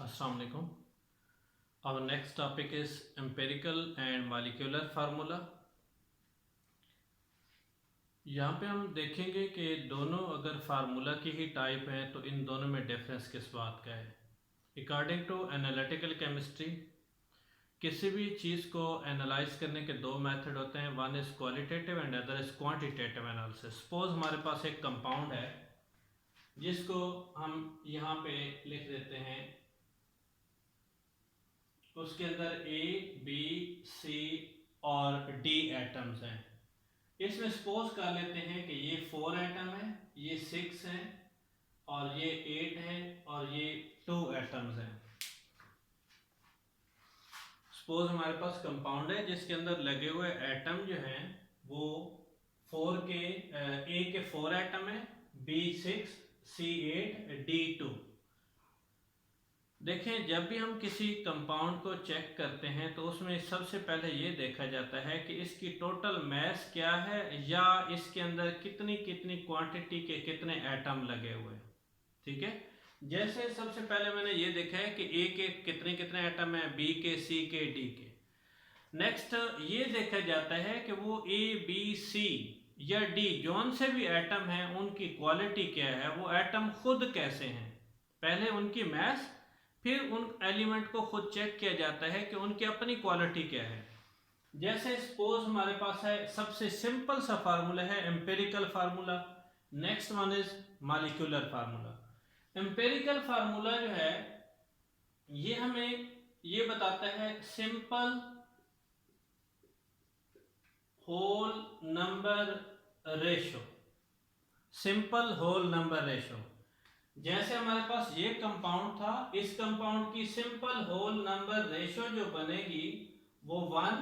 Assalamu alaikum. Our next topic is empirical and molecular formula. यहाँ पे हम देखेंगे कि दोनों अगर फार्मूला की ही टाइप हैं तो इन दोनों में डिफरेंस किस बात का है. अकॉर्डिंग टू एनालिटिकल केमिस्ट्री किसी भी चीज़ को एनालाइज करने के दो मेथड होते हैं. One is qualitative and other is quantitative analysis. Suppose हमारे पास एक कंपाउंड है जिसको हम यहाँ पे लिख देते हैं, उसके अंदर ए बी सी और डी एटम्स हैं. इसमें सपोज कर लेते हैं कि ये 4 एटम है, ये 6 हैं और ये 8 है और ये 2 एटम्स हैं. सपोज हमारे पास कंपाउंड है जिसके अंदर लगे हुए एटम जो हैं वो 4 के ए के 4 एटम है, बी 6, सी 8, डी 2. देखें, जब भी हम किसी कंपाउंड को चेक करते हैं तो उसमें सबसे पहले ये देखा जाता है कि इसकी टोटल मास क्या है या इसके अंदर कितनी कितनी क्वांटिटी के कितने एटम लगे हुए हैं. ठीक है, जैसे सबसे पहले मैंने ये देखा है कि ए के कितने कितने एटम है, बी के, सी के, डी के. नेक्स्ट ये देखा जाता है कि वो ए बी सी या डी जौन से भी एटम हैं उनकी क्वालिटी क्या है, वो एटम खुद कैसे हैं. पहले उनकी मास, फिर उन एलिमेंट को खुद चेक किया जाता है कि उनकी अपनी क्वालिटी क्या है. जैसे सपोज हमारे पास है, सबसे सिंपल सा फार्मूला है empirical formula. Next one is molecular formula. Empirical formula जो है ये हमें ये बताता है simple whole number ratio. Simple whole number ratio. जैसे हमारे पास ये कंपाउंड था, इस कंपाउंड की सिंपल होल नंबर रेशो जो बनेगी वो 1,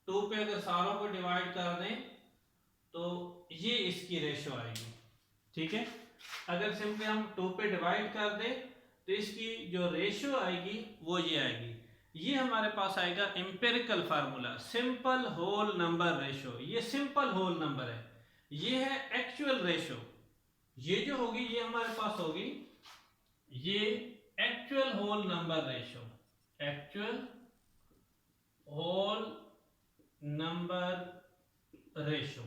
2 पे अगर सारों को डिवाइड कर दें तो ये इसकी रेशो आएगी. ठीक है, अगर सिंपली हम 2 पे डिवाइड कर दें तो इसकी जो रेशो आएगी वो ये आएगी. ये हमारे पास आएगा empirical formula, simple whole number ratio. ये सिंपल होल नंबर है, ये है एक्चुअल रेशो. ये जो होगी ये हमारे पास होगी ये actual whole number ratio, actual whole number ratio.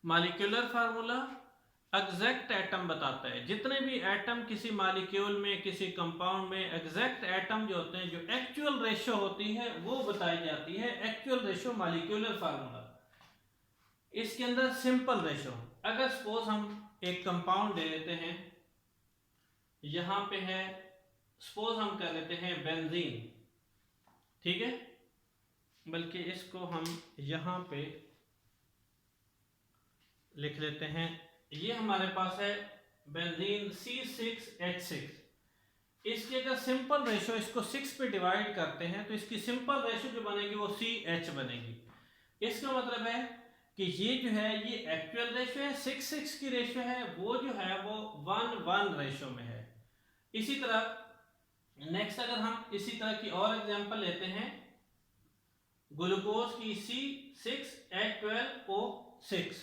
Molecular formula exact atom बताता है. जितने भी एटम किसी मॉलिक्यूल में, किसी कंपाउंड में, एग्जैक्ट एटम जो होते हैं, जो एक्चुअल रेशो होती है वो बताई जाती है एक्चुअल रेशो, मॉलिक्यूलर फार्मूला. इसके अंदर सिंपल रेशो, अगर सपोज हम एक कंपाउंड ले लेते हैं, यहां पे है सपोज हम कर लेते हैं बेंजीन. ठीक है, बल्कि इसको हम यहां पे लिख लेते हैं. ये हमारे पास है बेंजीन C6H6. इसकी अगर सिंपल रेशो इसको 6 पे डिवाइड करते हैं तो इसकी सिंपल रेशो जो बनेगी वो CH बनेगी. इसका मतलब है कि ये जो है ये एक्चुअल रेशो है, 6 की रेशो है, वो जो है वो 1 रेशो में है. इसी तरह नेक्स्ट अगर हम इसी तरह की और एग्जांपल लेते हैं, ग्लूकोज की C6H12O6.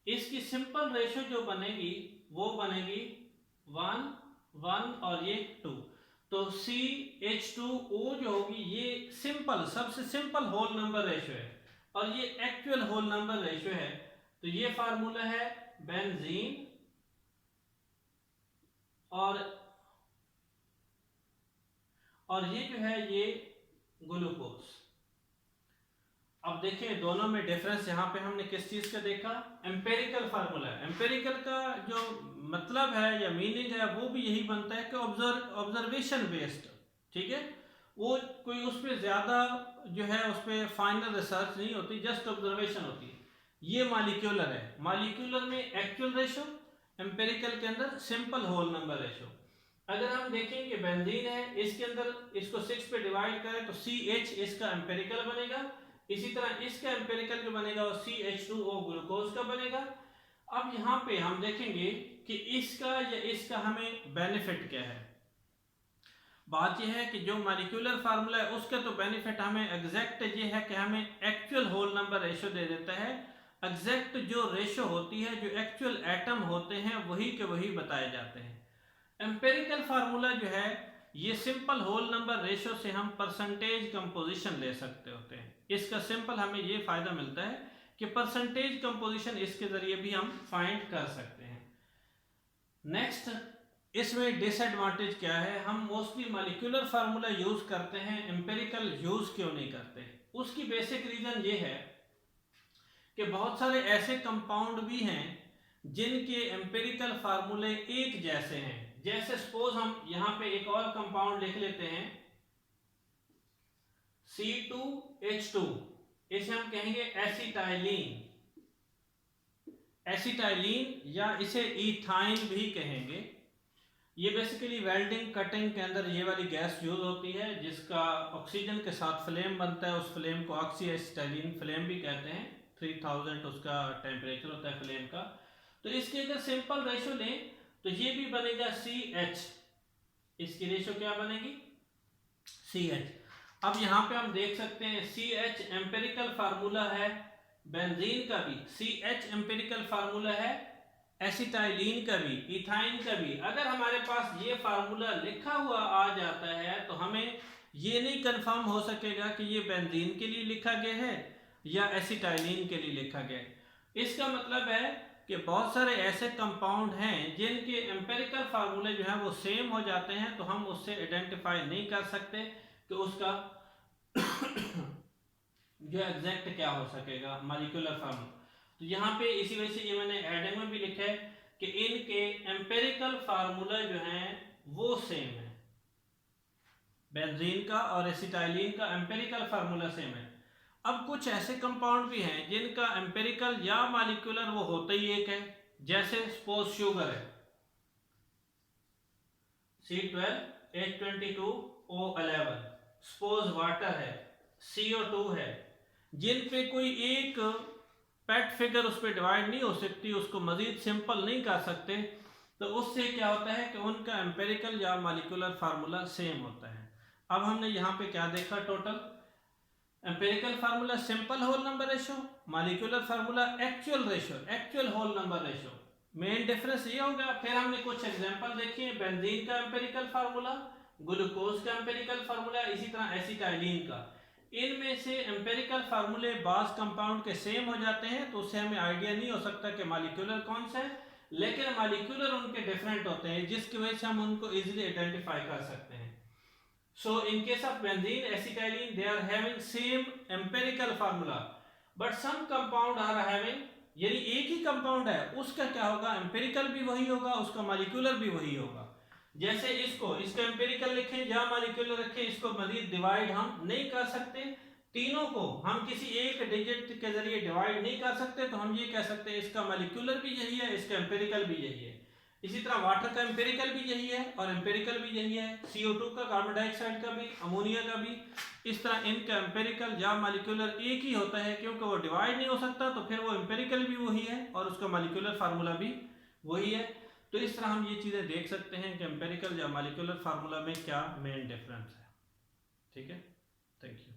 इसकी सिंपल रेशो जो बनेगी वो बनेगी 1 और ये 2. तो CH2O जो होगी ये सिंपल, सबसे सिंपल होल नंबर रेशो है और ये एक्चुअल होल नंबर रेशो है. तो ये फार्मूला है बेंजीन और ये जो है ये ग्लूकोज. अब देखिए दोनों में डिफरेंस यहाँ पे हमने किस चीज का देखा, एम्पिरिकल फार्मूला. एम्पिरिकल का जो मतलब है या मीनिंग है वो भी यही बनता है कि ऑब्जर्वेशन बेस्ड. ठीक है, वो कोई उस पर ज्यादा जो है उस पर फाइनल रिसर्च नहीं होती, जस्ट ऑब्जर्वेशन होती है. ये मॉलिक्यूलर है, मॉलिक्यूलर में एक्चुअल रेशो, एम्पिरिकल के अंदर सिंपल होल नंबर रेशो. अगर हम देखें कि बेंजीन है, इसके अंदर इसको 6 पे डिवाइड करें तो CH इसका एम्पिरिकल बनेगा. इसी तरह इसका एम्पिरिकल जो बनेगा वो CH2O ग्लूकोज का बनेगा. अब यहाँ पे हम देखेंगे कि इसका या इसका हमें बेनिफिट क्या है. बात यह है कि जो मॉलिक्यूलर फार्मूला है उसका तो बेनिफिट हमें एग्जैक्ट ये है कि हमें एक्चुअल होल नंबर रेशो दे देता है. एग्जैक्ट जो रेशो होती है, जो एक्चुअल एटम होते हैं वही के वही बताए जाते हैं. एम्पेरिकल फार्मूला जो है ये सिंपल होल नंबर रेशो से हम परसेंटेज कंपोजिशन ले सकते होते हैं। इसका सिंपल हमें ये फायदा मिलता है कि परसेंटेज कंपोजिशन इसके जरिए भी हम फाइंड कर सकते हैं। नेक्स्ट, इसमें डिसएडवांटेज क्या है, हम मोस्टली मॉलिक्यूलर फार्मूला यूज करते हैं, एम्पेरिकल यूज क्यों नहीं करते? उसकी बेसिक रीजन ये है कि बहुत सारे ऐसे कंपाउंड भी हैं जिनके एम्पेरिकल फार्मूले एक जैसे हैं। जैसे सपोज हम यहां पे एक और कंपाउंड लिख लेते हैं C2H2, इसे हम कहेंगे एसिटाइलिन, एसिटाइलिन या इसे इथाइन भी कहेंगे। ये बेसिकली वेल्डिंग कटिंग के अंदर ये वाली गैस यूज होती है जिसका ऑक्सीजन के साथ फ्लेम बनता है, उस फ्लेम को ऑक्सी एसिटाइलिन फ्लेम भी कहते हैं। 3000 उसका टेम्परेचर होता है फ्लेम का। तो इसके अगर सिंपल रेशो लें तो ये भी बनेगा CH, इसकी रेशो क्या बनेगी CH। अब यहाँ पे हम देख सकते हैं CH एम्पेरिकल फार्मूला है बेंजीन का भी, CH एम्पेरिकल फार्मूला है एसिटाइलिन का भी, इथाइन का भी। अगर हमारे पास ये फार्मूला लिखा हुआ आ जाता है तो हमें ये नहीं कंफर्म हो सकेगा कि ये बेंजीन के लिए लिखा गया है या एसिटाइलिन के लिए लिखा गया है। इसका मतलब है कि बहुत सारे ऐसे कंपाउंड हैं जिनके एम्पेरिकल फार्मूले जो है वो सेम हो जाते हैं, तो हम उससे आइडेंटिफाई नहीं कर सकते कि उसका जो एग्जैक्ट क्या हो सकेगा मॉलिक्यूलर फार्मूला। तो यहाँ पे इसी वजह से ये मैंने हेडिंग में भी लिखा है कि इनके एम्पेरिकल फार्मूला जो हैं वो सेम है, बेंजीन का और एसिटाइलिन का एम्पेरिकल फार्मूला सेम है। अब कुछ ऐसे कंपाउंड भी हैं जिनका एम्पेरिकल या मॉलिक्यूलर वो होता ही एक है। जैसे सपोज शुगर है C12H22O11, सपोज वाटर है CO2 है, जिन पे कोई एक पेट फिगर उस पर डिवाइड नहीं हो सकती, उसको मजीद सिंपल नहीं कर सकते, तो उससे क्या होता है कि उनका एम्पेरिकल या मॉलिक्यूलर फार्मूला सेम होता है। अब हमने यहाँ पे क्या देखा, total empirical formula simple whole number ratio, molecular formula actual ratio, actual whole number ratio, main difference ये होगा। फिर हमने कुछ एग्जांपल देखे, बेंजीन का एम्पेरिकल फार्मूला, ग्लूकोज का एम्पेरिकल फार्मूला, इसी तरह एसिटाइलिन का। इनमें से एम्पेरिकल फार्मूले बास कंपाउंड के सेम हो जाते हैं, तो उससे हमें आइडिया नहीं हो सकता कि मॉलिक्यूलर कौन सा है, लेकिन मॉलिक्यूलर उनके डिफरेंट होते हैं जिसकी वजह से हम उनको इजीली आइडेंटिफाई कर सकते हैं। So in case of benzene, acetylene, they are having same empirical formula, but some compound are having, यानी एक ही कंपाउंड है उसका क्या होगा, एम्पेरिकल भी वही होगा, उसका मॉलिक्यूलर भी वही होगा। जैसे इसका एम्पेरिकल लिखें या मॉलिक्यूलर रखें, इसको मजीद डिवाइड हम नहीं कर सकते, तीनों को हम किसी एक डिजिट के जरिए डिवाइड नहीं कर सकते, तो हम ये कह सकते हैं इसका मॉलिक्यूलर भी यही है, इसका एम्पेरिकल भी यही है। इसी तरह वाटर का एम्पेरिकल भी यही है और एम्पेरिकल भी यही है, CO2 का, कार्बन डाइऑक्साइड का भी, अमोनिया का भी। इस तरह इनका एम्पेरिकल या मॉलिक्यूलर एक ही होता है, क्योंकि वो डिवाइड नहीं हो सकता, तो फिर वो एम्पेरिकल भी वही है और उसका मॉलिक्यूलर फार्मूला भी वही है। तो इस तरह हम ये चीज़ें देख सकते हैं कि एम्पेरिकल या मॉलिक्यूलर फार्मूला में क्या मेन डिफरेंस है। ठीक है, थैंक यू।